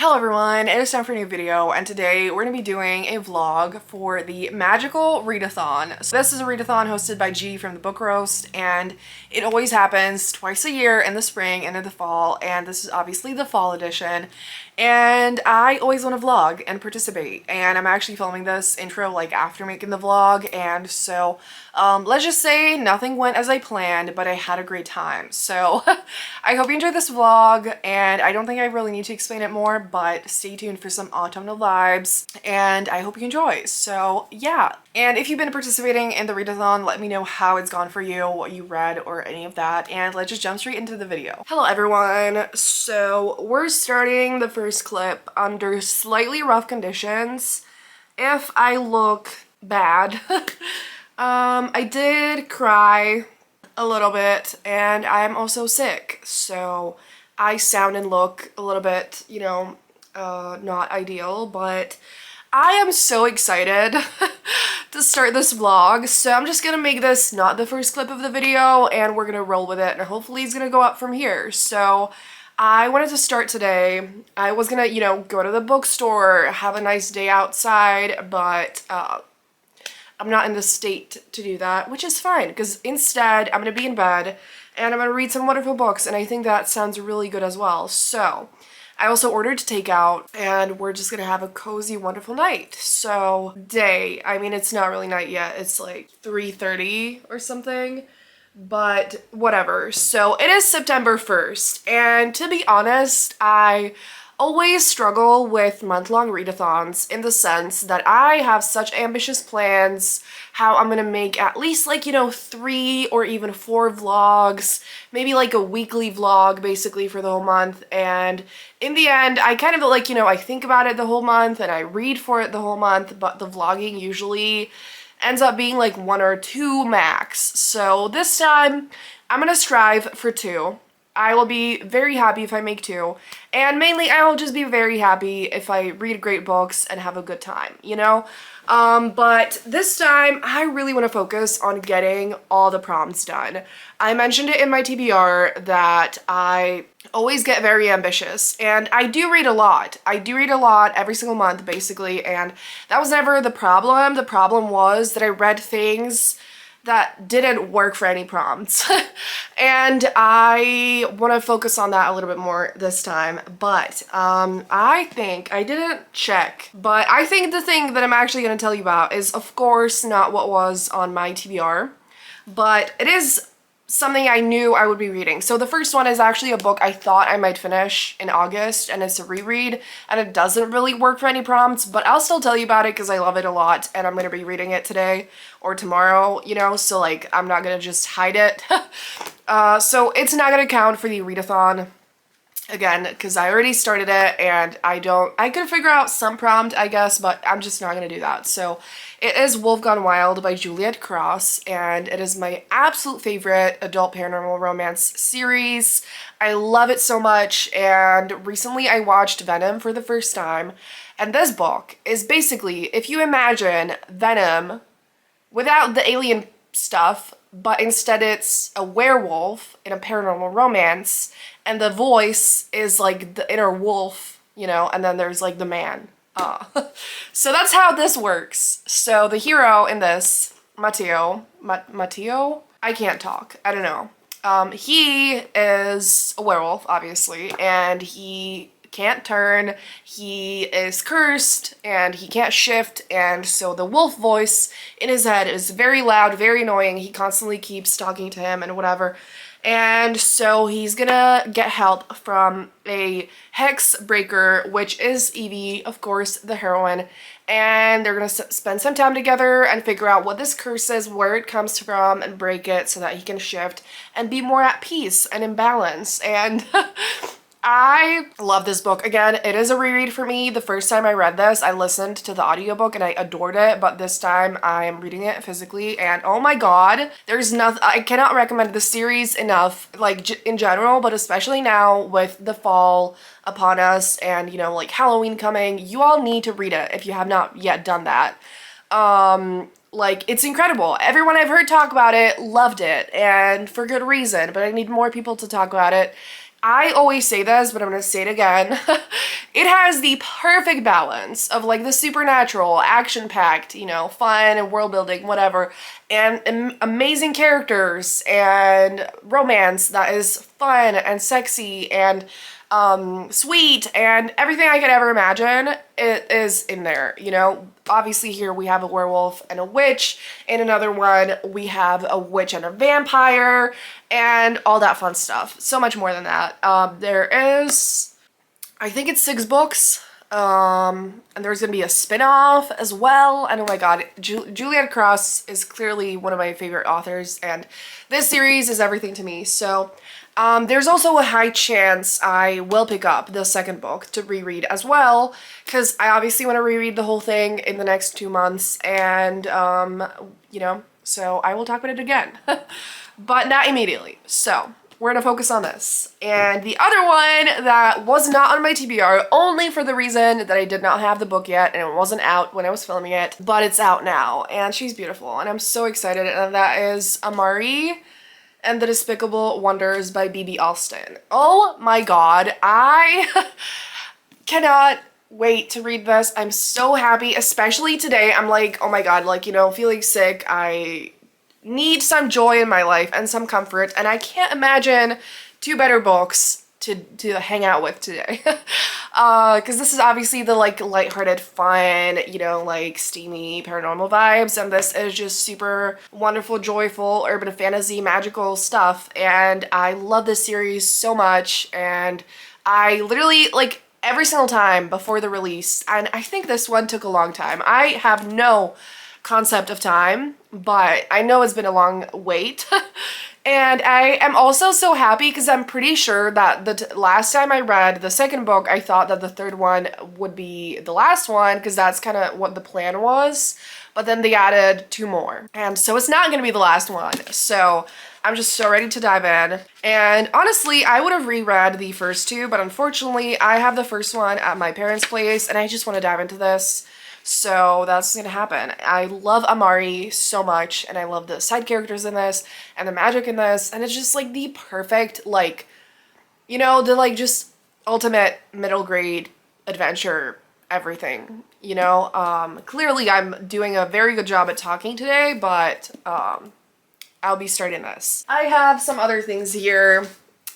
Hello everyone, it is time for a new video, and today we're going to be doing a vlog for the magical readathon. So this is a readathon hosted by G from the Book Roast, and it always happens twice a year in the spring and in the fall, and this is obviously the fall edition. And I always want to vlog and participate, and I'm actually filming this intro like after making the vlog, and so let's just say nothing went as I planned, but I had a great time. So I hope you enjoyed this vlog, and I don't think I really need to explain it more, but stay tuned for some autumnal vibes, and I hope you enjoy. So yeah, and if you've been participating in the readathon, let me know how it's gone for you, what you read, or any of that, and let's just jump straight into the video. Hello everyone, so we're starting the first clip under slightly rough conditions. If I look bad, I did cry a little bit, and I'm also sick, so I sound and look a little bit, you know, not ideal, but I am so excited to start this vlog, so I'm just gonna make this not the first clip of the video, and we're gonna roll with it, and hopefully it's gonna go up from here. So I wanted to start today. I was gonna, you know, go to the bookstore, have a nice day outside, but I'm not in the state to do that, which is fine, because instead I'm gonna be in bed and I'm gonna read some wonderful books, and I think that sounds really good as well. So I also ordered takeout, and we're just gonna have a cozy, wonderful night. So I mean, it's not really night yet, it's like 3:30 or something, but whatever. So it is September 1st, and to be honest, I always struggle with month-long readathons in the sense that I have such ambitious plans how I'm gonna make at least, like, you know, 3 or even 4 vlogs, maybe like a weekly vlog basically for the whole month, and in the end I kind of, like, you know, I think about it the whole month and I read for it the whole month, but the vlogging usually ends up being like 1 or 2 max. So this time I'm gonna strive for 2. I will be very happy if I make 2, and mainly I will just be very happy if I read great books and have a good time, you know? But this time I really want to focus on getting all the prompts done. I mentioned it in my TBR that I always get very ambitious, and I do read a lot. I do read a lot every single month basically, and that was never the problem. The problem was that I read things that didn't work for any prompts. And I want to focus on that a little bit more this time. But I think I didn't check, but I think the thing that I'm actually going to tell you about is, of course, not what was on my TBR, but it is something I knew I would be reading. So the first one is actually a book I thought I might finish in August, and it's a reread, and it doesn't really work for any prompts, but I'll still tell you about it because I love it a lot, and I'm going to be reading it today or tomorrow, you know, so like I'm not going to just hide it. So it's not going to count for the readathon again, because I already started it, and I could figure out some prompt, I guess, but I'm just not gonna do that. So it is Wolf Gone Wild by Juliet Cross, and it is my absolute favorite adult paranormal romance series. I love it so much, and recently I watched Venom for the first time, and this book is basically, if you imagine Venom without the alien stuff, but instead it's a werewolf in a paranormal romance, and the voice is like the inner wolf, you know, and then there's like the man. So that's how this works. So the hero in this, Matteo, I can't talk, I don't know. He is a werewolf, obviously, and he can't turn, he is cursed, and he can't shift, and so the wolf voice in his head is very loud, very annoying. He constantly keeps talking to him and whatever. And so he's gonna get help from a hex breaker, which is Evie, of course, the heroine, and they're gonna spend some time together and figure out what this curse is, where it comes from, and break it so that he can shift and be more at peace and in balance. And I love this book. Again, it is a reread for me. The first time I read this, I listened to the audiobook and I adored it, but this time I am reading it physically, and oh my god, there's nothing, I cannot recommend the series enough, like in general, but especially now with the fall upon us and, you know, like Halloween coming, you all need to read it if you have not yet done that. Like, it's incredible. Everyone I've heard talk about it loved it, and for good reason, but I need more people to talk about it. I always say this, but I'm gonna say it again. It has the perfect balance of like the supernatural, action-packed, you know, fun and world building, whatever, and amazing characters and romance that is fun and sexy and sweet and everything I could ever imagine. It is in there, you know. Obviously here we have a werewolf and a witch. In another one we have a witch and a vampire and all that fun stuff. So much more than that. There is, I think it's 6 books. And there's gonna be a spin-off as well. And oh my god, Juliet Cross is clearly one of my favorite authors, and this series is everything to me. So there's also a high chance I will pick up the second book to reread as well, because I obviously want to reread the whole thing in the next 2 months, and you know, so I will talk about it again. But not immediately. So we're gonna focus on this. And the other one that was not on my TBR, only for the reason that I did not have the book yet and it wasn't out when I was filming it, but it's out now and she's beautiful and I'm so excited, and that is Amari and the Despicable Wonders by B.B. Alston. Oh my god, I cannot wait to read this. I'm so happy, especially today. I'm like, oh my god, like, you know, feeling sick. I need some joy in my life and some comfort, and I can't imagine 2 better books to hang out with today. Because this is obviously the like lighthearted, fun, you know, like steamy paranormal vibes, and this is just super wonderful, joyful, urban fantasy, magical stuff, and I love this series so much. And I literally, like, every single time before the release, and I think this one took a long time. I have no concept of time, but I know it's been a long wait. And I am also so happy because I'm pretty sure that the last time I read the second book, I thought that the third one would be the last one, because that's kind of what the plan was. But then they added 2 more. And so it's not going to be the last one. So I'm just so ready to dive in. And honestly, I would have reread the first 2, but unfortunately I have the first one at my parents' place and I just want to dive into this. So that's gonna happen. I love Amari so much, and I love the side characters in this and the magic in this, and it's just like the perfect, like, you know, the like just ultimate middle grade adventure everything, you know. Clearly I'm doing a very good job at talking today, but I'll be starting this. I have some other things here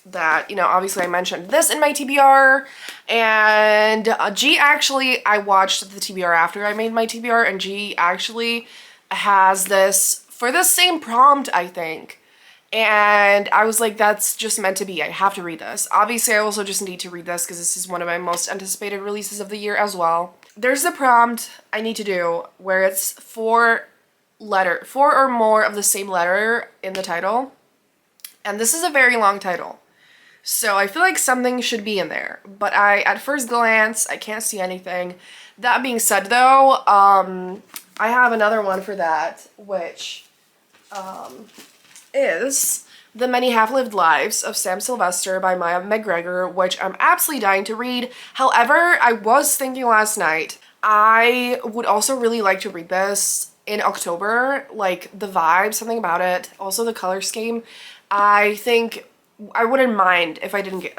that, you know, obviously I mentioned this in my TBR, and G actually, I watched the TBR after I made my TBR, and G actually has this for the same prompt, I think. And I was like, that's just meant to be. I have to read this. Obviously, I also just need to read this because this is one of my most anticipated releases of the year as well. There's a prompt I need to do where it's 4 or more of the same letter in the title. And this is a very long title. So I feel like something should be in there, but at first glance, I can't see anything. That being said though, I have another one for that, which is The Many Half-Lived Lives of Sam Sylvester by Maya McGregor, which I'm absolutely dying to read. However, I was thinking last night, I would also really like to read this in October, like the vibe, something about it, also the color scheme. I think I wouldn't mind if I didn't get,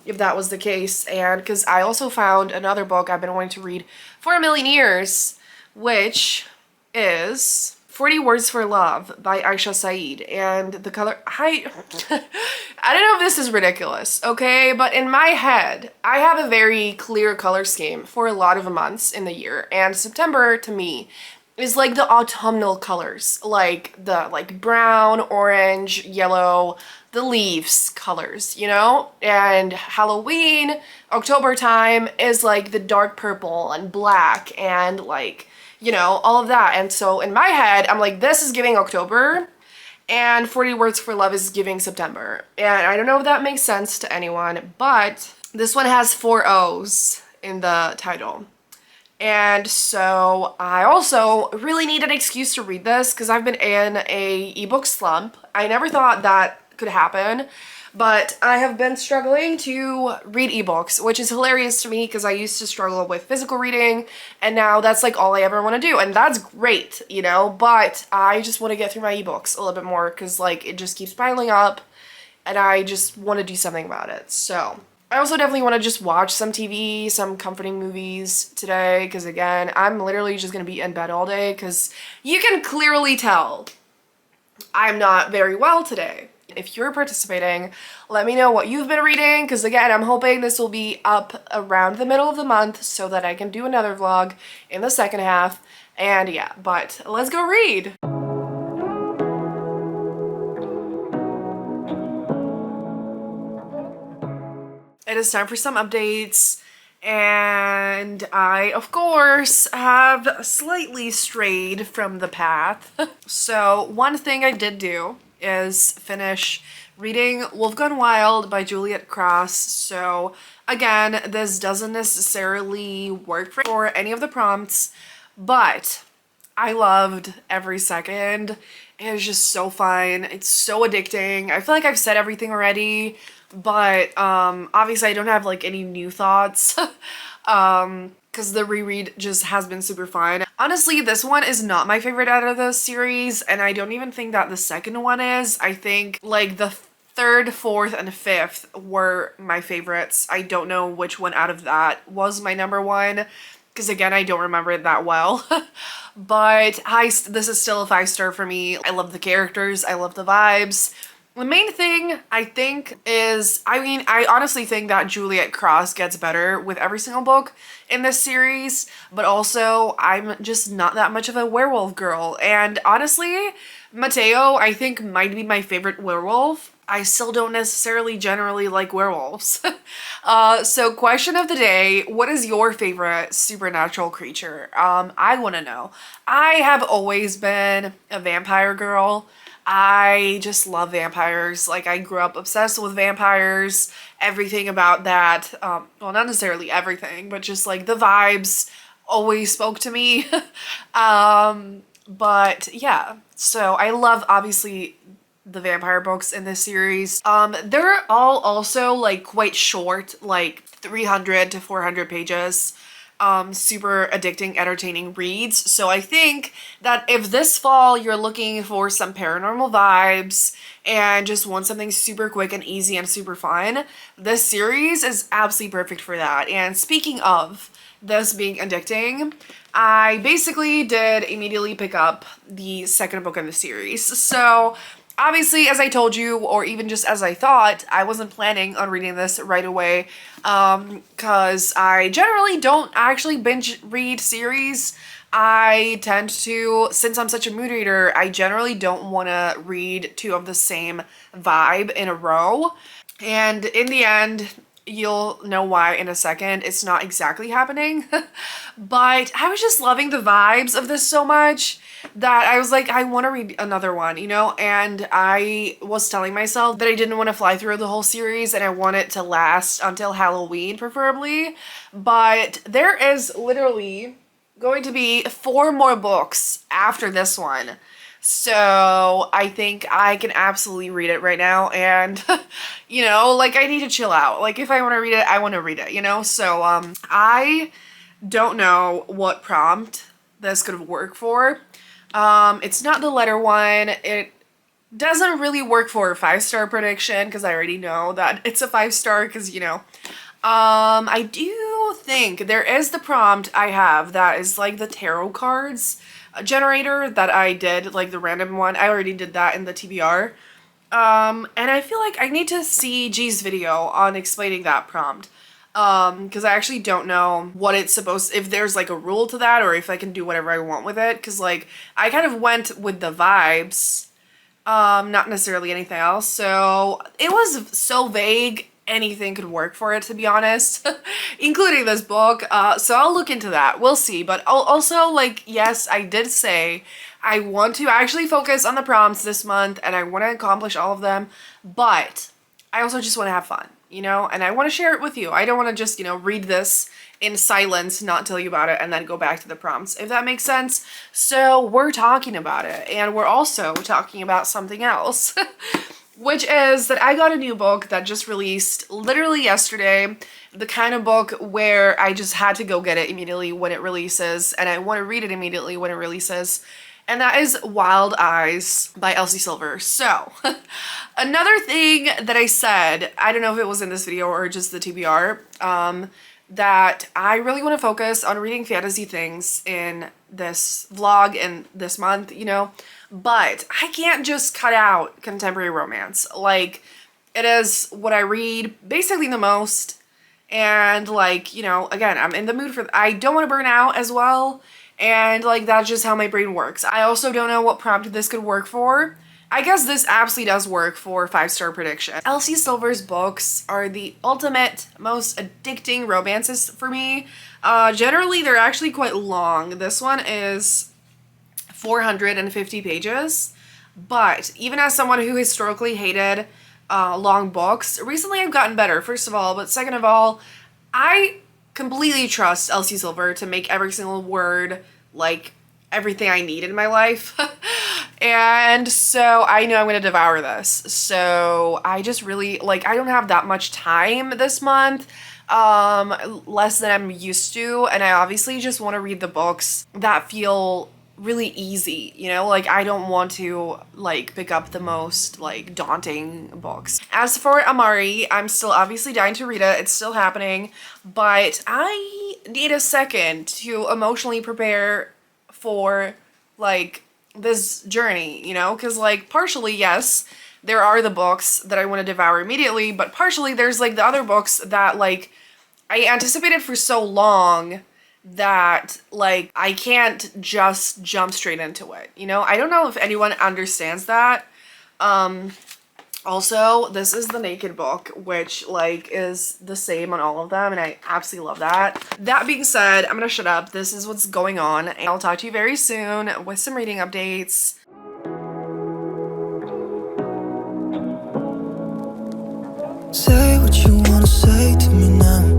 if that was the case, and because I also found another book I've been wanting to read for a million years, which is 40 Words for Love by Aisha Saeed, and the color, I don't know if this is ridiculous, okay, but in my head, I have a very clear color scheme for a lot of months in the year, and September to me is like the autumnal colors, like the brown, orange, yellow, the leaves colors, you know? And Halloween, October time is like the dark purple and black and like, you know, all of that. And so in my head, I'm like, this is giving October and 40 Words for Love is giving September. And I don't know if that makes sense to anyone, but this one has 4 O's in the title. And so I also really need an excuse to read this because I've been in a ebook slump. I never thought that could happen, but I have been struggling to read ebooks, which is hilarious to me because I used to struggle with physical reading, and now that's like all I ever want to do, and that's great, you know, but I just want to get through my ebooks a little bit more because like it just keeps piling up and I just want to do something about it. So I also definitely want to just watch some TV, some comforting movies today, because again, I'm literally just going to be in bed all day, because you can clearly tell I'm not very well today. If you're participating, let me know what you've been reading, because again, I'm hoping this will be up around the middle of the month so that I can do another vlog in the second half. And yeah, but let's go read. It is time for some updates, and I, of course, have slightly strayed from the path. So one thing I did do is finish reading Wolf Gone Wild by Juliet Cross. So again, this doesn't necessarily work for any of the prompts, but I loved every second. It was just so fun. It's so addicting. I feel like I've said everything already, but obviously I don't have like any new thoughts because the reread just has been super fun. Honestly, this one is not my favorite out of the series, and I don't even think that the second one is. I think like the third, fourth, and fifth were my favorites. I don't know which one out of that was my number one, because again, I don't remember it that well. But this is still a 5-star for me. I love the characters, I love the vibes. The main thing, I think, is, I honestly think that Juliet Cross gets better with every single book in this series, but also I'm just not that much of a werewolf girl. And honestly, Mateo, I think, might be my favorite werewolf. I still don't necessarily generally like werewolves. So question of the day, what is your favorite supernatural creature? I want to know. I have always been a vampire girl. I just love vampires. Like, I grew up obsessed with vampires, everything about that. Well, not necessarily everything, but just like the vibes always spoke to me. But yeah, so I love obviously the vampire books in this series. They're all also like quite short, like 300 to 400 pages. Super addicting, entertaining reads. So I think that if this fall you're looking for some paranormal vibes and just want something super quick and easy and super fun, this series is absolutely perfect for that. And speaking of this being addicting, I basically did immediately pick up the second book in the series. So obviously, as I told you, or even just as I thought, I wasn't planning on reading this right away, because I generally don't actually binge read series. I tend to, since I'm such a mood reader, I generally don't want to read two of the same vibe in a row. And in the end, you'll know why in a second. It's not exactly happening. But I was just loving the vibes of this so much that I was like, I want to read another one, you know? And I was telling myself that I didn't want to fly through the whole series and I want it to last until Halloween, preferably. But there is literally going to be 4 more books after this one. So I think I can absolutely read it right now, and you know, like, I need to chill out. Like, if I want to read it, I want to read it, you know? So I don't know what prompt this could work for. It's not the letter one. It doesn't really work for a 5-star prediction because I already know that it's a 5-star because, you know. I do think there is the prompt I have that is like the tarot cards generator that I did, like the random one. I already did that in the TBR. And I feel like I need to see G's video on explaining that prompt. Because I actually don't know what it's supposed, if there's like a rule to that or if I can do whatever I want with it. Because like, I kind of went with the vibes, not necessarily anything else. So it was so vague, anything could work for it, to be honest, including this book. So I'll look into that. We'll see. But also, like, yes, I did say I want to actually focus on the prompts this month and I want to accomplish all of them, but I also just want to have fun, you know, and I want to share it with you. I don't want to just, you know, read this in silence, not tell you about it, and then go back to the prompts, if that makes sense. So we're talking about it, and we're also talking about something else. Which is that I got a new book that just released literally yesterday. The kind of book where I just had to go get it immediately when it releases, and I want to read it immediately when it releases. and that is Wild Eyes by Elsie Silver. So, another thing that I said, I don't know if it was in this video or just the TBR, that I really want to focus on reading fantasy things in this vlog and this month, you know, but I can't just cut out contemporary romance. Like, it is what I read basically the most, and like, you know, again, I'm in the mood for, I don't want to burn out as well, and like, that's just how my brain works. I also don't know what prompt this could work for. I guess this absolutely does work for 5-star prediction. Elsie Silver's books are the ultimate, most addicting romances for me. Generally, they're actually quite long. This one is 450 pages, but even as someone who historically hated long books, recently I've gotten better, first of all, but second of all, I completely trust Elsie Silver to make every single word like everything I need in my life. And so I know I'm gonna devour this. So I just really, like, I don't have that much time this month, less than I'm used to, and I obviously just want to read the books that feel really easy, you know, like I don't want to like pick up the most like daunting books. As for Amari, I'm still obviously dying to read it. It's still happening, but I need a second to emotionally prepare for like this journey, you know, because like partially, yes, there are the books that I want to devour immediately, but partially there's like the other books that like I anticipated for so long that like I can't just jump straight into it, you know? I don't know if anyone understands that. Also, this is the Naked book, which like is the same on all of them, and I absolutely love that. That being said, I'm gonna shut up. This is what's going on, and I'll talk to you very soon with some reading updates. Say what you wanna say to me now.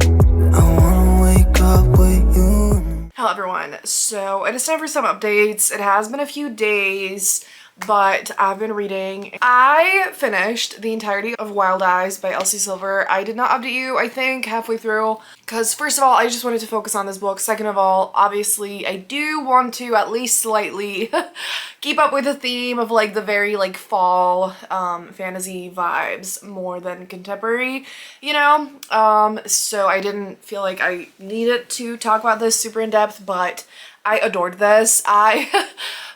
I wanna wake up with you. Hello everyone, so it is time for some updates. It has been a few days, but I've been reading. I finished the entirety of Wild Eyes by Elsie Silver. I did not update you, I think, halfway through, because first of all, I just wanted to focus on this book. Second of all, obviously, I do want to at least slightly keep up with the theme of like the very like fall fantasy vibes more than contemporary, you know? So I didn't feel like I needed to talk about this super in depth, but I adored this. I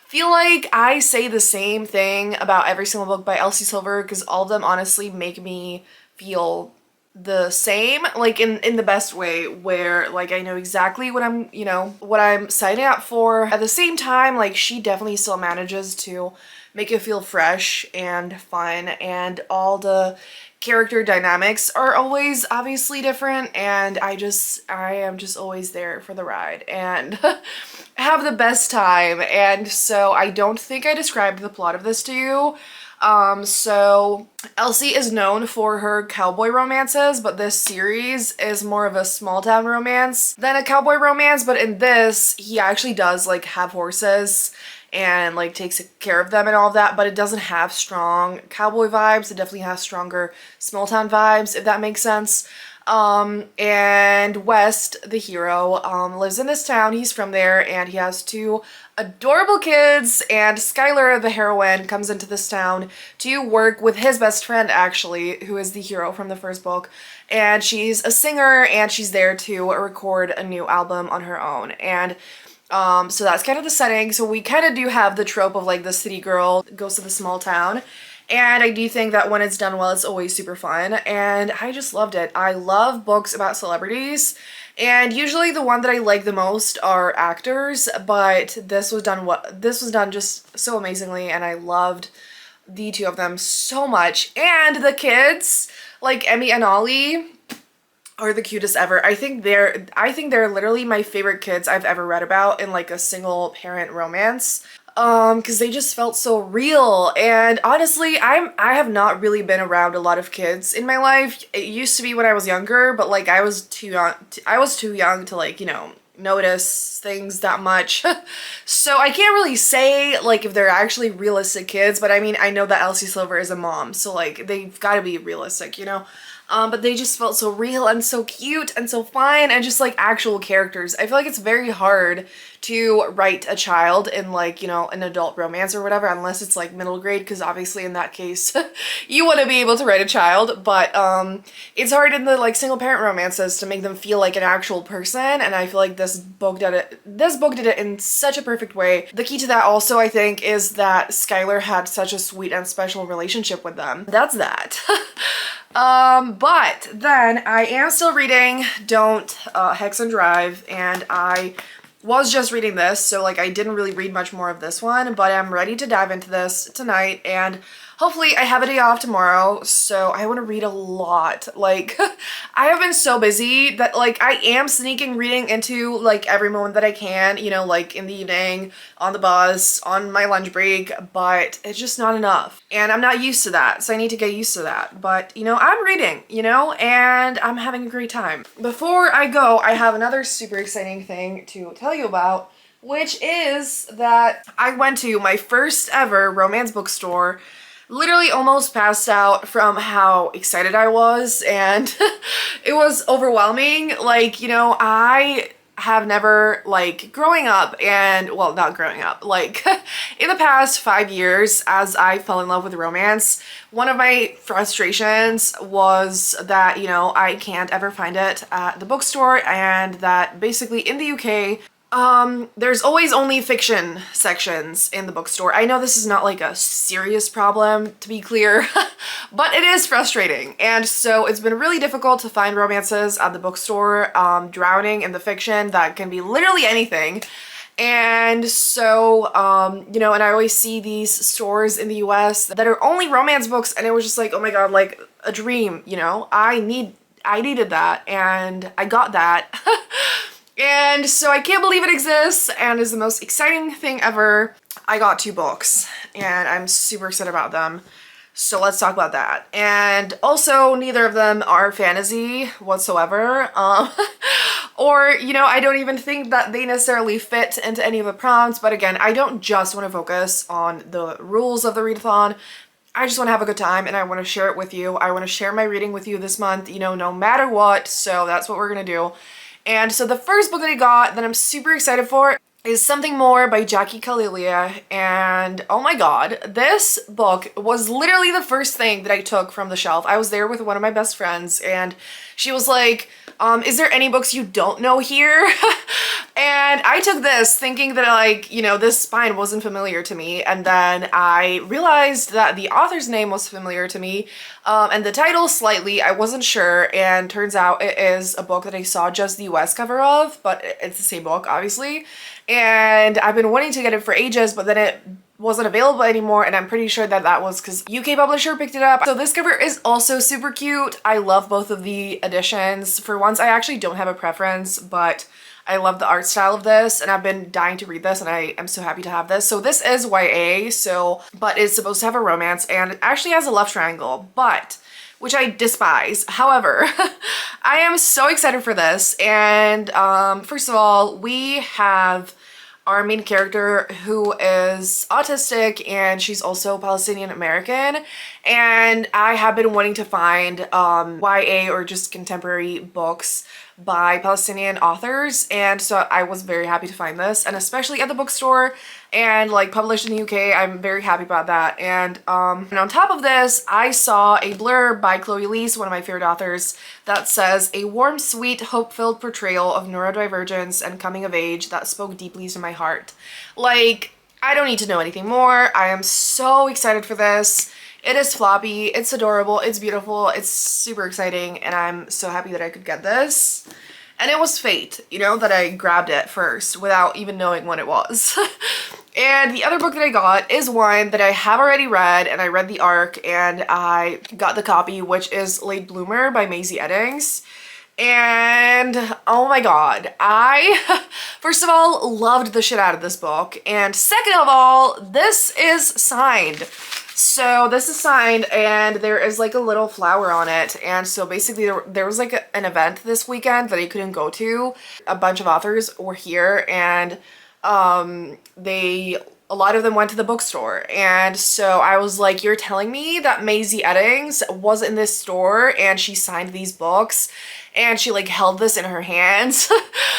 feel like I say the same thing about every single book by Elsie Silver because all of them honestly make me feel the same, like in the best way, where like I know exactly what I'm, you know, what I'm signing up for. At the same time, like she definitely still manages to make it feel fresh and fun, and all the character dynamics are always obviously different, and I am just always there for the ride and have the best time. And so I don't think I described the plot of this to you. So Elsie is known for her cowboy romances, but this series is more of a small town romance than a cowboy romance. But in this, he actually does like have horses and like takes care of them and all of that, but it doesn't have strong cowboy vibes. It definitely has stronger small town vibes, if that makes sense. And West, the hero, lives in this town. He's from there, and he has 2 adorable kids, and Skylar, the heroine, comes into this town to work with his best friend, actually, who is the hero from the first book, and she's a singer, and she's there to record a new album on her own. And so that's kind of the setting. So we kind of do have the trope of like the city girl goes to the small town. And I do think that when it's done well, it's always super fun. And I just loved it. I love books about celebrities. And usually the one that I like the most are actors, but this was done just so amazingly, and I loved the 2 of them so much. And the kids, like Emmy and Ollie, are the cutest ever. I think they're literally my favorite kids I've ever read about in like a single parent romance. Because they just felt so real. And honestly, I have not really been around a lot of kids in my life. It used to be when I was younger, but like I was too young to like, you know, notice things that much. So I can't really say like if they're actually realistic kids, but I mean, I know that Elsie Silver is a mom, so like they've got to be realistic, you know? but they just felt so real and so cute and so fun and just like actual characters. I feel like it's very hard to write a child in like, you know, an adult romance or whatever, unless it's like middle grade, because obviously in that case you want to be able to write a child, but it's hard in the like single parent romances to make them feel like an actual person, and I feel like this book did it in such a perfect way. The key to that also, I think, is that Skylar had such a sweet and special relationship with them. That's that. But then I am still reading Don't Hex and Drive, and I was just reading this, so like I didn't really read much more of this one, but I'm ready to dive into this tonight, and hopefully I have a day off tomorrow, so I want to read a lot. Like, I have been so busy that like I am sneaking reading into like every moment that I can, you know, like in the evening, on the bus, on my lunch break, but it's just not enough. And I'm not used to that, so I need to get used to that. But, you know, I'm reading, you know, and I'm having a great time. Before I go, I have another super exciting thing to tell you about, which is that I went to my first ever romance bookstore. Literally almost passed out from how excited I was, and it was overwhelming. Like, you know, I have never, like, growing up, and well, not growing up, like in the past 5 years as I fell in love with romance, one of my frustrations was that, you know, I can't ever find it at the bookstore, and that basically in the UK there's always only fiction sections in the bookstore. I know this is not like a serious problem, to be clear, but it is frustrating. And so it's been really difficult to find romances at the bookstore, drowning in the fiction that can be literally anything. And so, you know, and I always see these stores in the US that are only romance books, and it was just like, oh my God, like a dream, you know? I needed that, and I got that. And so I can't believe it exists, and is the most exciting thing ever. I got 2 books and I'm super excited about them. So let's talk about that. And also, neither of them are fantasy whatsoever. Or, you know, I don't even think that they necessarily fit into any of the prompts. But again, I don't just want to focus on the rules of the readathon. I just want to have a good time, and I want to share it with you. I want to share my reading with you this month, you know, no matter what. So that's what we're going to do. And so the first book that I got that I'm super excited for is Something More by Jackie Kalilia, and oh my God, this book was literally the first thing that I took from the shelf. I was there with one of my best friends, and she was like, is there any books you don't know here? And I took this thinking that, like, you know, this spine wasn't familiar to me, and then I realized that the author's name was familiar to me, and the title slightly. I wasn't sure, and turns out it is a book that I saw just the US cover of, but it's the same book, obviously. And I've been wanting to get it for ages, but then it wasn't available anymore, and I'm pretty sure that that was because UK publisher picked it up. So this cover is also super cute. I love both of the editions. For once, I actually don't have a preference, but I love the art style of this, and I've been dying to read this, and I am so happy to have this. So this is YA, but it's supposed to have a romance, and it actually has a love triangle, which I despise. However, I am so excited for this, and first of all, we have our main character who is autistic, and she's also Palestinian American, and I have been wanting to find YA or just contemporary books by Palestinian authors, and so I was very happy to find this, and especially at the bookstore and like published in the UK. I'm very happy about that. And on top of this, I saw a blurb by Chloe Leese, one of my favorite authors, that says a warm, sweet, hope-filled portrayal of neurodivergence and coming of age that spoke deeply to my heart. Like, I don't need to know anything more. I am so excited for this. It is floppy, it's adorable, it's beautiful, it's super exciting, and I'm so happy that I could get this. And it was fate, you know, that I grabbed it first without even knowing what it was. And the other book that I got is one that I have already read, and I read the arc, and I got the copy, which is Late Bloomer by Maisie Eddings. And oh my God, I first of all loved the shit out of this book, and second of all, this is signed. So this is signed, and there is like a little flower on it, and so basically there was like an event this weekend that I couldn't go to. A bunch of authors were here, and they a lot of them went to the bookstore. And so I was like, you're telling me that Maisie Eddings was in this store and she signed these books and she like held this in her hands?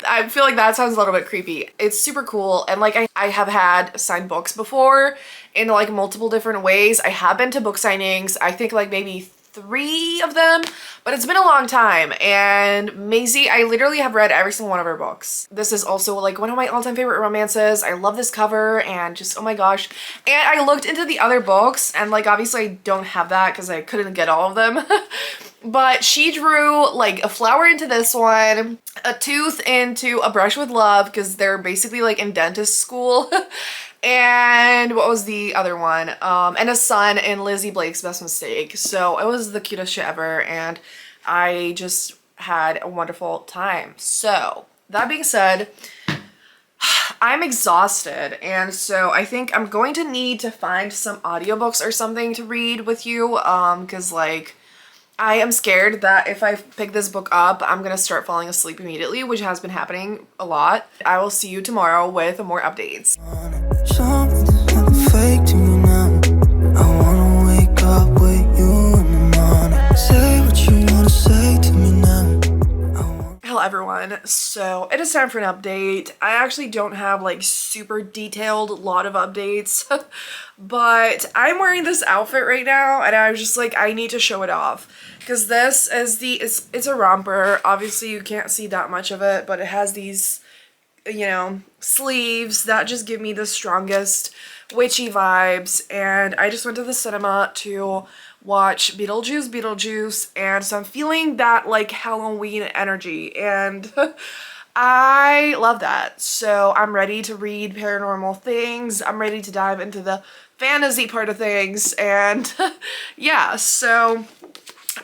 I feel like that sounds a little bit creepy. It's super cool. And like I have had signed books before in like multiple different ways. I have been to book signings, I think like maybe 3 of them, but it's been a long time. And Maisie, I literally have read every single one of her books. This is also like one of my all-time favorite romances. I love this cover and just, oh my gosh. And I looked into the other books and like obviously I don't have that because I couldn't get all of them. But she drew like a flower into this one, a tooth into A Brush with Love because they're basically like in dentist school. And what was the other one? And a sun in Lizzie Blake's Best Mistake. So it was the cutest shit ever and I just had a wonderful time. So that being said, I'm exhausted and so I think I'm going to need to find some audiobooks or something to read with you because like I am scared that if I pick this book up, I'm gonna start falling asleep immediately, which has been happening a lot. I will see you tomorrow with more updates. Something's hella fake to me now. I wanna wake up with you in the morning. Say what you wanna say to me now. Hello everyone, so it is time for an update. I actually don't have like super detailed lot of updates, but I'm wearing this outfit right now and I was just like, I need to show it off. Because this is it's a romper. Obviously you can't see that much of it, but it has these, you know, sleeves that just give me the strongest witchy vibes. And I just went to the cinema to watch Beetlejuice, and so I'm feeling that like Halloween energy and I love that. So I'm ready to read paranormal things. I'm ready to dive into the fantasy part of things and yeah, so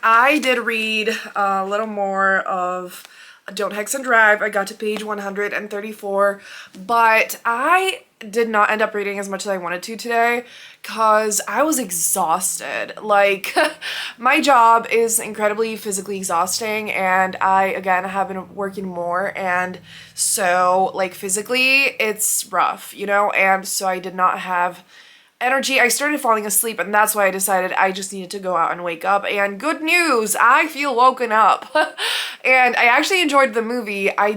I did read a little more of Don't Hex and Drive. I got to page 134, but I did not end up reading as much as I wanted to today because I was exhausted. Like, my job is incredibly physically exhausting and I, again, have been working more and so, like, physically it's rough, you know, and so I did not have energy. I started falling asleep and that's why I decided I just needed to go out and wake up. And good news, I feel woken up. And I actually enjoyed the movie. I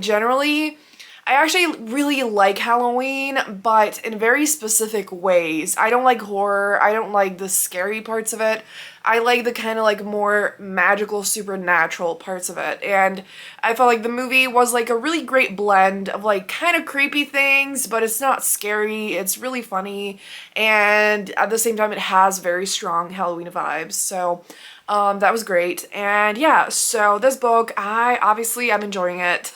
actually really like Halloween, but in very specific ways. I don't like horror. I don't like the scary parts of it. I like the kind of like more magical, supernatural parts of it. And I felt like the movie was like a really great blend of like kind of creepy things, but it's not scary. It's really funny. And at the same time, it has very strong Halloween vibes. So that was great. And yeah, so this book, I'm enjoying it.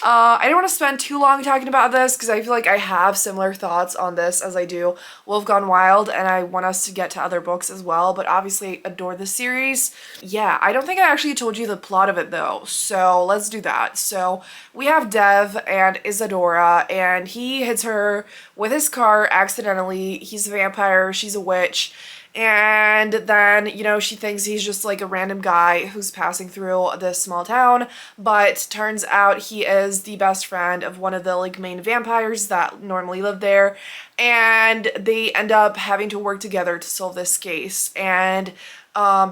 I don't want to spend too long talking about this because I feel like I have similar thoughts on this as I do Wolf Gone Wild, and I want us to get to other books as well, but obviously adore this series. Yeah, I don't think I actually told you the plot of it though, so let's do that. So we have Dev and Isadora, and he hits her with his car accidentally. He's a vampire, she's a witch. And then, you know, she thinks he's just like a random guy who's passing through this small town, but turns out he is the best friend of one of the like main vampires that normally live there. And they end up having to work together to solve this case. And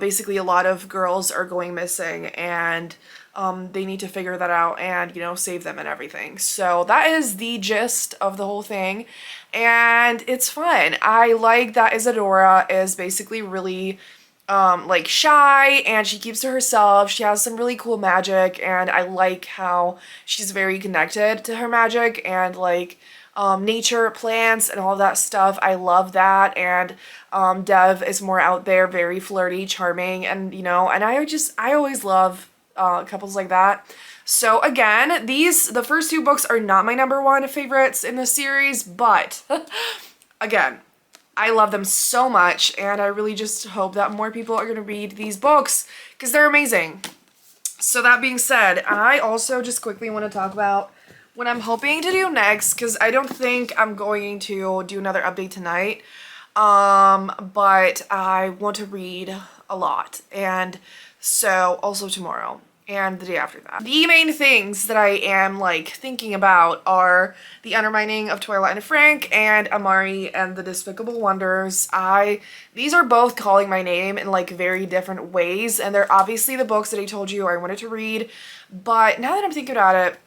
basically a lot of girls are going missing and they need to figure that out and, you know, save them and everything. So that is the gist of the whole thing. And it's fun. I like that Isadora is basically really like shy and she keeps to herself. She has some really cool magic and I like how she's very connected to her magic and like nature, plants, and all that stuff. I love that. And Dev is more out there, very flirty, charming, and you know, and I always love couples like that. So again, the first 2 books are not my #1 favorites in the series, but again, I love them so much and I really just hope that more people are going to read these books because they're amazing. So that being said, I also just quickly want to talk about what I'm hoping to do next because I don't think I'm going to do another update tonight, but I want to read a lot, and so also tomorrow. and the day after that. The main things that I am like thinking about are The Undermining of Twilight and Frank and Amari and the Despicable Wonders. These are both calling my name in like very different ways, and they're obviously the books that I told you I wanted to read, but now that I'm thinking about it,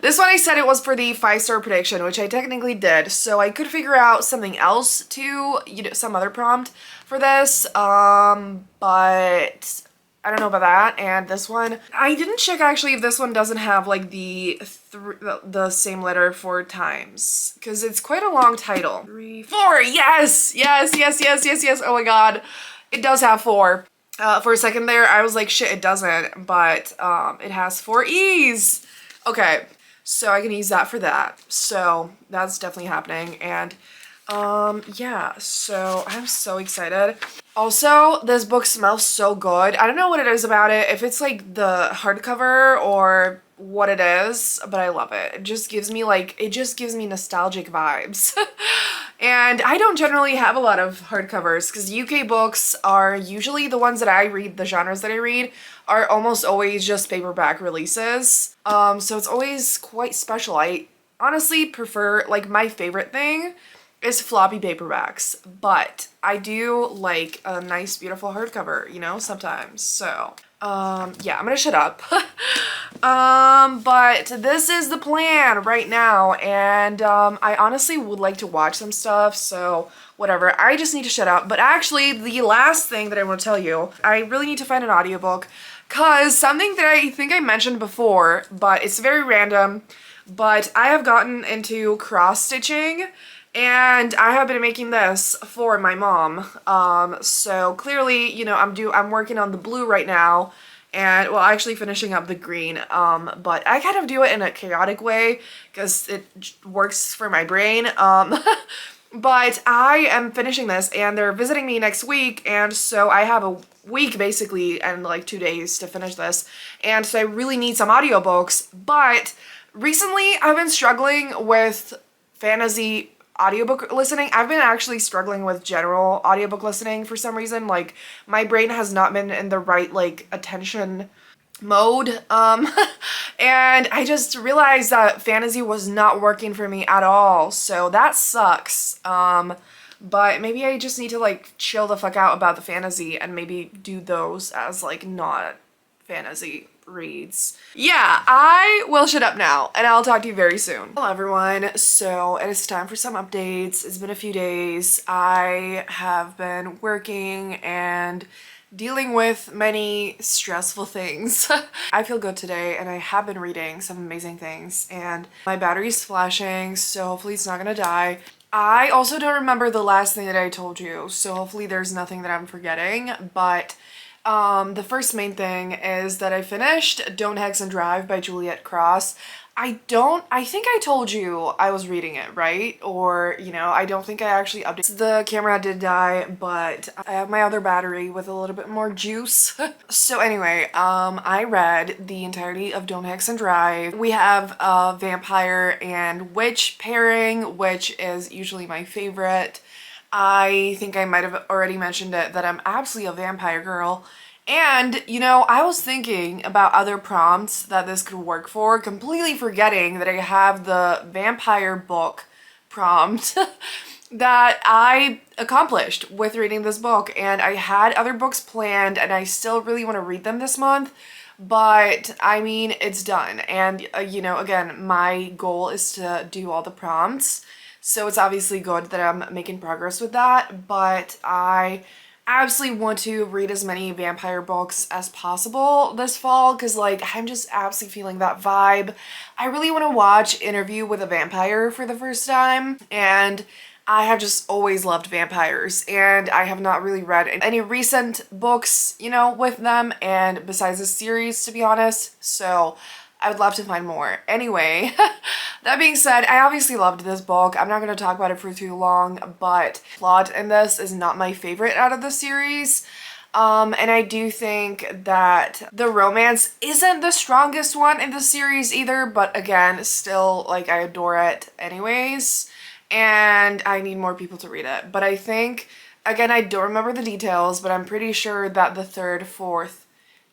this one I said it was for the 5-star prediction, which I technically did, so I could figure out something else to, some other prompt for this, but I don't know about that. And this one, I didn't check actually if this one doesn't have like the same letter 4 times, because it's quite a long title. 3, 4, yes, yes, yes, yes, yes, yes, oh my god, it does have 4. For a second there, I was like, shit, it doesn't, but it has 4 E's. Okay, so I can use that for that. So that's definitely happening. And yeah, so I'm so excited. Also, this book smells so good. I don't know what it is about it, if it's like the hardcover or what it is, but I love it. It just gives me nostalgic vibes. And I don't generally have a lot of hardcovers because UK books are usually the ones that I read, the genres that I read are almost always just paperback releases. So it's always quite special. I honestly prefer, like, my favorite thing is floppy paperbacks, but I do like a nice beautiful hardcover, sometimes. So yeah, I'm gonna shut up. But this is the plan right now, and I honestly would like to watch some stuff, so whatever, I just need to shut up. But actually, the last thing that I want to tell you, I really need to find an audiobook, cause something that I think I mentioned before, but it's very random, but I have gotten into cross-stitching, and I have been making this for my mom. So clearly, I'm working on the blue right now, and well, actually finishing up the green. But I kind of do it in a chaotic way because it works for my brain. But I am finishing this, and they're visiting me next week, and so I have a week basically and like 2 days to finish this, and so I really need some audiobooks. But recently I've been struggling with fantasy audiobook listening. I've been actually struggling with general audiobook listening for some reason. Like, my brain has not been in the right like attention mode, and I just realized that fantasy was not working for me at all, so that sucks. But maybe I just need to like chill the fuck out about the fantasy and maybe do those as like not fantasy reads. Yeah, I will shut up now, and I'll talk to you very soon. Hello everyone, so it is time for some updates. It's been a few days. I have been working and dealing with many stressful things. I feel good today, and I have been reading some amazing things, and my battery's flashing, so hopefully it's not gonna die. I also don't remember the last thing that I told you, so hopefully there's nothing that I'm forgetting, but the first main thing is that I finished Don't Hex and Drive by Juliet Cross. I think I told you I was reading it, right? Or, I don't think I actually updated. The camera did die, but I have my other battery with a little bit more juice. So anyway, I read the entirety of Don't Hex and Drive. We have a vampire and witch pairing, which is usually my favorite. I think I might have already mentioned it, that I'm absolutely a vampire girl. And, I was thinking about other prompts that this could work for, completely forgetting that I have the vampire book prompt that I accomplished with reading this book. And I had other books planned, and I still really want to read them this month. But, I mean, it's done. And, again, my goal is to do all the prompts. So it's obviously good that I'm making progress with that, but I absolutely want to read as many vampire books as possible this fall, because like I'm just absolutely feeling that vibe. I really want to watch Interview with a Vampire for the first time, and I have just always loved vampires, and I have not really read any recent books, with them, and besides this series, to be honest, so I would love to find more. Anyway, that being said, I obviously loved this book. I'm not going to talk about it for too long, but plot in this is not my favorite out of the series. And I do think that the romance isn't the strongest one in the series either, but again, still, like, I adore it anyways, and I need more people to read it. But I think, again, I don't remember the details, but I'm pretty sure that the third, fourth,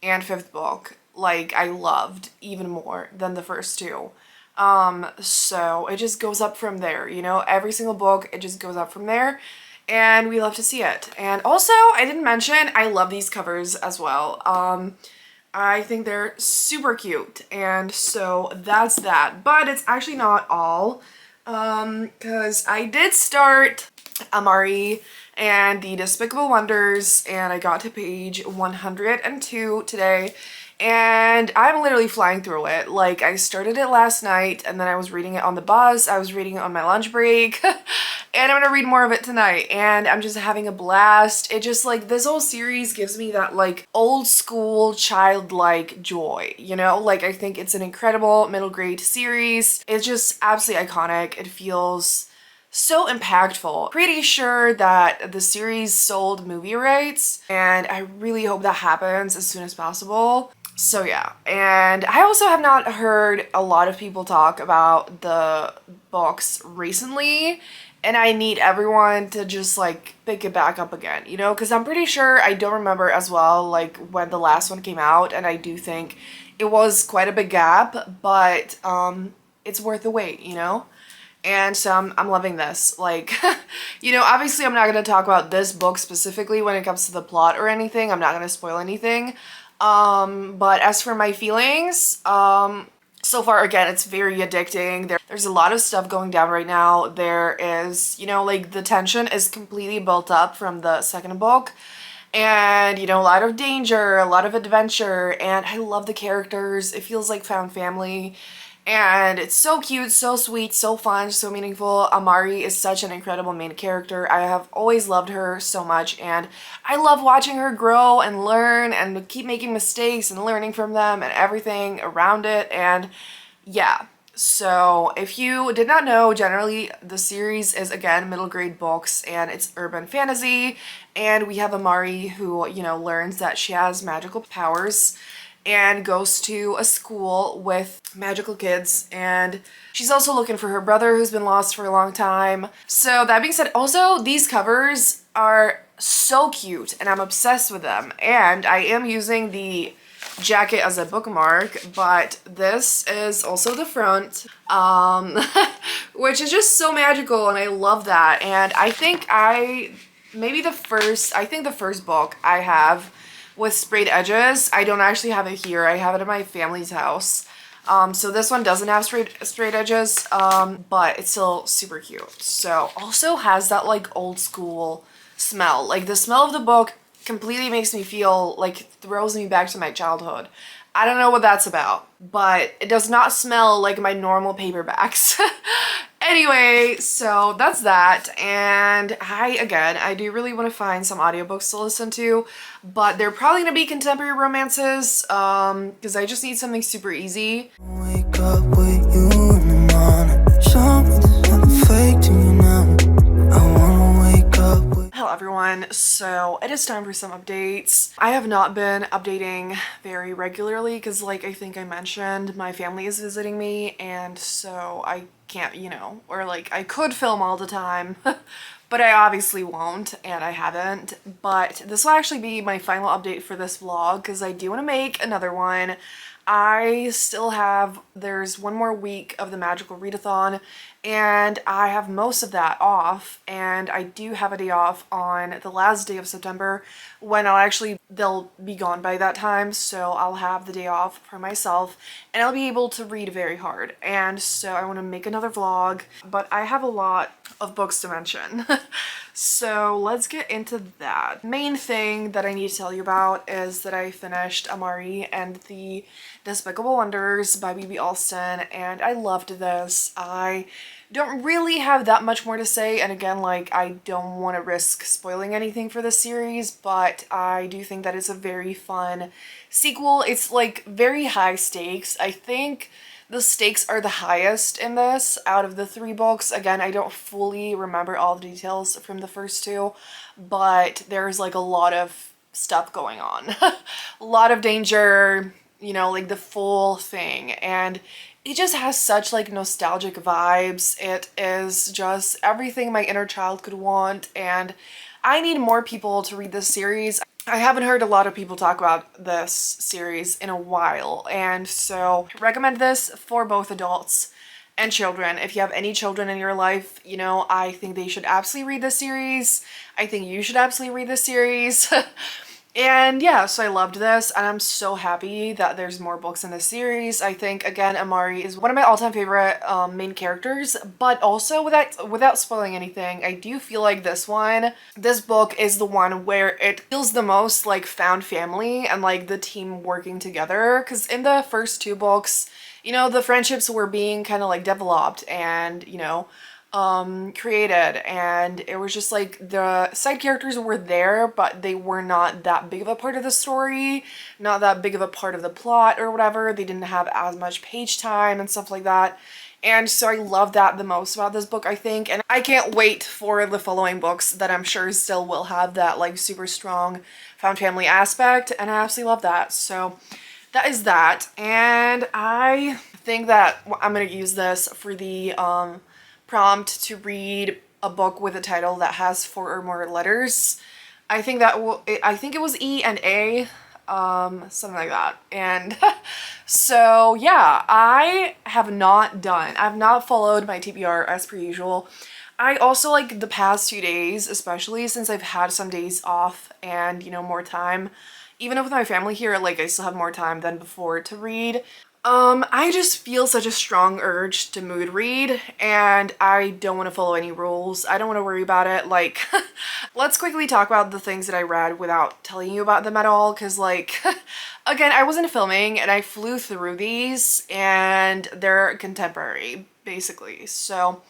and fifth book, like, I loved even more than the first two. So it just goes up from there, you know, every single book, it just goes up from there, and we love to see it. And also, I didn't mention, I love these covers as well. I think they're super cute, and so that's that. But it's actually not all, because I did start Amari and the Despicable Wonders, and I got to page 102 today, and I'm literally flying through it. Like, I started it last night, and then I was reading it on the bus, I was reading it on my lunch break, and I'm gonna read more of it tonight, and I'm just having a blast. It just, like, this whole series gives me that, like, old school childlike joy, you know? Like, I think it's an incredible middle grade series. It's just absolutely iconic. It feels so impactful. Pretty sure that the series sold movie rights, and I really hope that happens as soon as possible. So yeah, and I also have not heard a lot of people talk about the books recently, and I need everyone to just, like, pick it back up again, you know, because I'm pretty sure I don't remember as well, like, when the last one came out, and I do think it was quite a big gap, but it's worth the wait, you know? And so I'm loving this. Like, you know, obviously I'm not going to talk about this book specifically when it comes to the plot or anything. I'm not going to spoil anything. But as for my feelings, so far, again, it's very addicting. There's a lot of stuff going down right now. There is, you know, like, the tension is completely built up from the second book. And, you know, a lot of danger, a lot of adventure, and I love the characters. It feels like found family. And it's so cute, so sweet, so fun, so meaningful. Amari is such an incredible main character. I have always loved her so much, and I love watching her grow and learn and keep making mistakes and learning from them and everything around it. And yeah, so if you did not know, generally the series is, again, middle grade books, and it's urban fantasy, and we have Amari who, you know, learns that she has magical powers and goes to a school with magical kids, and she's also looking for her brother who's been lost for a long time. So that being said, also these covers are so cute, and I'm obsessed with them, and I am using the jacket as a bookmark, but this is also the front, which is just so magical, and I love that. And I think I think the first book I have with sprayed edges. I don't actually have it here. I have it at my family's house. So this one doesn't have straight edges, but it's still super cute. So also has that, like, old school smell. Like, the smell of the book completely makes me feel like, throws me back to my childhood. I don't know what that's about, but it does not smell like my normal paperbacks. Anyway, so that's that, and I do really want to find some audiobooks to listen to, but they're probably going to be contemporary romances, because I just need something super easy. Wake up with you in the morning. Show me there's nothing fake to me now. I wanna wake up with. Hello everyone, so it is time for some updates. I have not been updating very regularly because, like I think I mentioned, my family is visiting me, and so I can't, you know, or like I could film all the time, but I obviously won't, and I haven't. But this will actually be my final update for this vlog because I do want to make another one. There's one more week of the magical readathon, and I have most of that off, and I do have a day off on the last day of September when they'll be gone by that time, so I'll have the day off for myself, and I'll be able to read very hard. And so I want to make another vlog, but I have a lot of books to mention. So let's get into that. Main thing that I need to tell you about is that I finished Amari and the Despicable Wonders by B.B. Alston, and I loved this. I don't really have that much more to say, and again, like, I don't want to risk spoiling anything for this series, but I do think that it's a very fun sequel. It's, like, very high stakes. I think the stakes are the highest in this out of the 3 books. Again, I don't fully remember all the details from the first 2, but there's, like, a lot of stuff going on. A lot of danger, you know, like the full thing, and it just has such, like, nostalgic vibes. It is just everything my inner child could want, and I need more people to read this series. I haven't heard a lot of people talk about this series in a while, and so I recommend this for both adults and children. If you have any children in your life, you know, I think they should absolutely read this series. I think you should absolutely read this series. And yeah, so I loved this, and I'm so happy that there's more books in this series. I think, again, Amari is one of my all-time favorite main characters, but also without spoiling anything, I do feel like this book is the one where it feels the most like found family and like the team working together. Because in the first two books, you know, the friendships were being kind of like developed and, you know, created, and it was just like the side characters were there, but they were not that big of a part of the story, not that big of a part of the plot or whatever. They didn't have as much page time and stuff like that. And so I love that the most about this book, I think, and I can't wait for the following books that I'm sure still will have that like super strong found family aspect, and I absolutely love that. So that is that, and I think that I'm gonna use this for the prompt to read a book with a title that has 4 or more letters. I think it was E and A, something like that. And so yeah, I've not followed my TBR as per usual. I also, like, the past few days, especially since I've had some days off and, you know, more time, even with my family here, like, I still have more time than before to read. I just feel such a strong urge to mood read, and I don't want to follow any rules. I don't want to worry about it. Like, let's quickly talk about the things that I read without telling you about them at all, because, like, again, I wasn't filming and I flew through these, and they're contemporary, basically. So,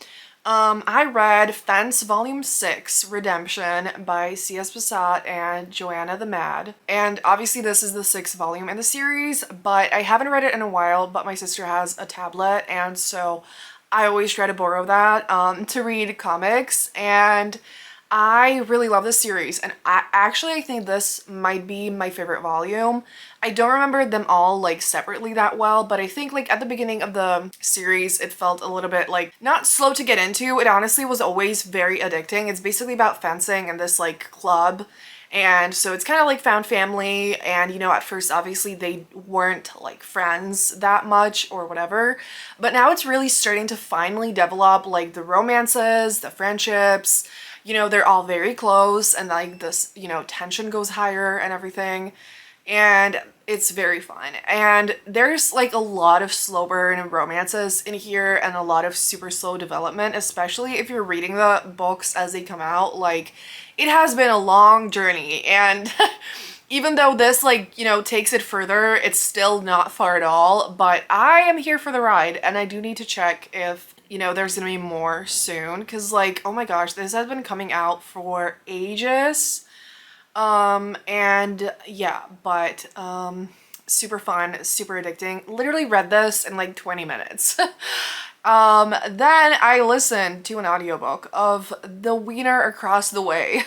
I read Fence Volume 6, Redemption by C.S. Passat and Joanna the Mad. And obviously this is the 6th volume in the series, but I haven't read it in a while, but my sister has a tablet, and so I always try to borrow that to read comics, and I really love this series, and I think this might be my favorite volume. I don't remember them all like separately that well, but I think like at the beginning of the series it felt a little bit like not slow to get into. It honestly was always very addicting. It's basically about fencing and this like club, and so it's kind of like found family, and you know, at first obviously they weren't like friends that much or whatever, but now it's really starting to finally develop like the romances, the friendships. You know, they're all very close, and like this, you know, tension goes higher and everything, and it's very fun. And there's like a lot of slow burn romances in here and a lot of super slow development, especially if you're reading the books as they come out. Like, it has been a long journey, and even though this, like, you know, takes it further, it's still not far at all, but I am here for the ride, and I do need to check if, you know, there's gonna be more soon, because, like, oh my gosh, this has been coming out for ages. And yeah, but super fun, super addicting. Literally read this in like 20 minutes. Then I listened to an audiobook of The Wiener Across the Way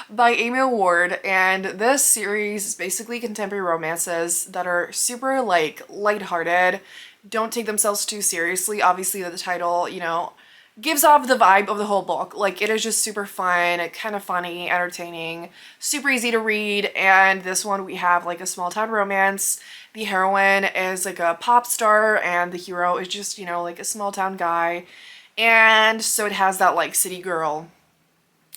by Amy Ward, and this series is basically contemporary romances that are super like lighthearted, don't take themselves too seriously. Obviously the title, you know, gives off the vibe of the whole book. Like, it is just super fun, kind of funny, entertaining, super easy to read. And this one we have like a small town romance. The heroine is like a pop star and the hero is just, you know, like a small town guy. And so it has that like city girl,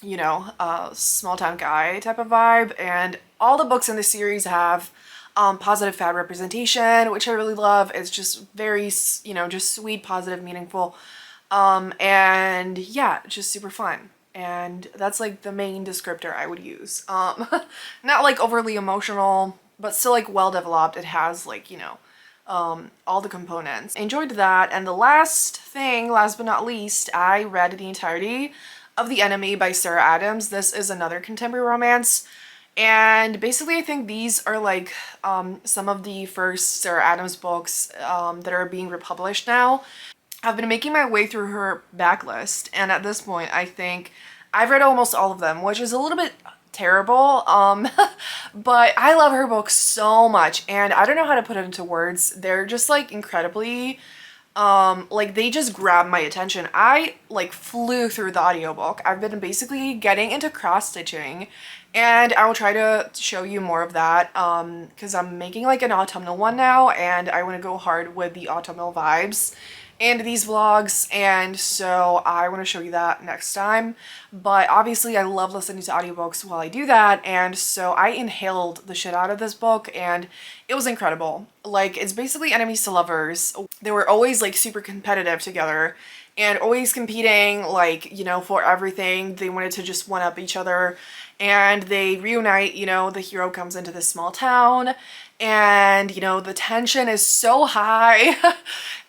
you know, small town guy type of vibe. And all the books in the series have positive fab representation, which I really love. It's just very, you know, just sweet, positive, meaningful. And yeah, just super fun. And that's like the main descriptor I would use. Not like overly emotional, but still like well developed. It has like, you know, all the components. I enjoyed that. And the last thing, last but not least, I read the entirety of The Enemy by Sarah Adams. This is another contemporary romance. And basically I think these are like some of the first Sarah Adams books that are being republished now. I've been making my way through her backlist, and at this point I think I've read almost all of them, which is a little bit terrible, but I love her books so much, and I don't know how to put it into words. They're just like incredibly, like, they just grabbed my attention. I like flew through the audiobook. I've been basically getting into cross-stitching And I will try to show you more of that because I'm making like an autumnal one now, and I want to go hard with the autumnal vibes and these vlogs, and so I want to show you that next time. But obviously I love listening to audiobooks while I do that, and so I inhaled the shit out of this book and it was incredible. Like, it's basically enemies to lovers. They were always like super competitive together and always competing, like, you know, for everything. They wanted to just one up each other, and they reunite. You know, the hero comes into this small town and, you know, the tension is so high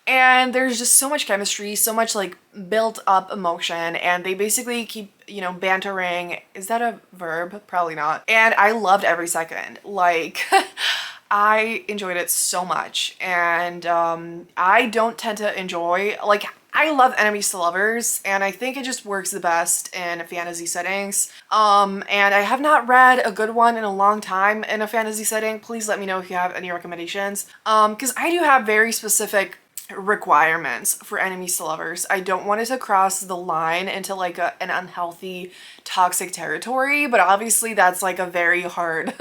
and there's just so much chemistry, so much like built up emotion, and they basically keep, you know, bantering. Is that a verb? Probably not. And I loved every second. Like I enjoyed it so much, and I don't tend to enjoy, like, I love enemies to lovers, and I think it just works the best in fantasy settings. And I have not read a good one in a long time in a fantasy setting. Please let me know if you have any recommendations. Because I do have very specific requirements for enemies to lovers. I don't want it to cross the line into like an unhealthy, toxic territory, but obviously that's like a very hard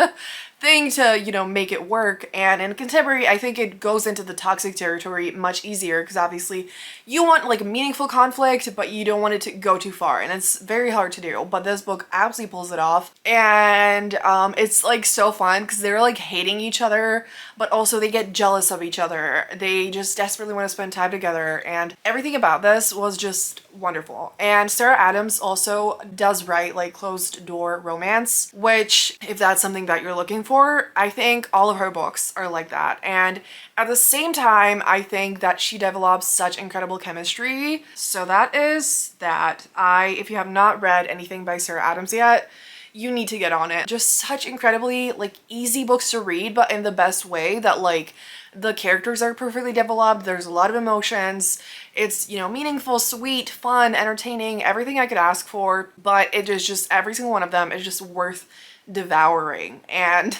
thing to, you know, make it work. And in contemporary, I think it goes into the toxic territory much easier because obviously you want like meaningful conflict, but you don't want it to go too far, and it's very hard to do. But this book absolutely pulls it off, and it's like so fun because they're like hating each other, but also they get jealous of each other. They just desperately want to spend time together, and everything about this was just wonderful. And Sarah Adams also does write like closed door romance, which, if that's something that you're looking for, I think all of her books are like that. And at the same time, I think that she develops such incredible chemistry. So that is that. If you have not read anything by Sarah Adams yet, you need to get on it. Just such incredibly like easy books to read, but in the best way, that like the characters are perfectly developed. There's a lot of emotions. It's, you know, meaningful, sweet, fun, entertaining, everything I could ask for, but it is just, every single one of them is just worth devouring. And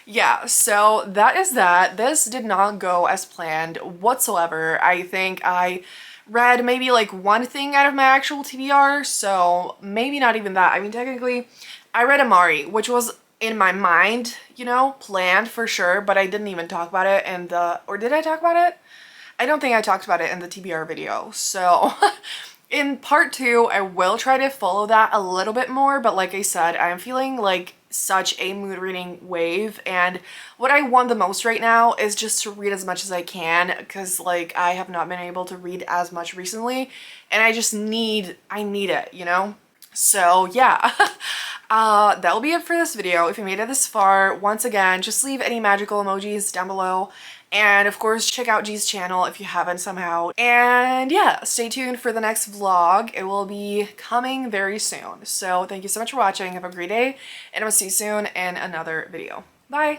yeah, so that is that. This did not go as planned whatsoever. I think I read maybe like one thing out of my actual TBR, so maybe not even that. I mean, technically I read Amari, which was in my mind, you know, planned for sure, but I didn't even talk about it in the, or did I talk about it? I don't think I talked about it in the TBR video. So in part 2, I will try to follow that a little bit more, but like I said, I'm feeling like such a mood reading wave, and what I want the most right now is just to read as much as I can, because like I have not been able to read as much recently, and I just need it, you know? So yeah. That will be it for this video. If you made it this far, once again, just leave any magical emojis down below. And of course, check out G's channel if you haven't somehow. And yeah, stay tuned for the next vlog. It will be coming very soon. So thank you so much for watching. Have a great day, and I'll see you soon in another video. Bye!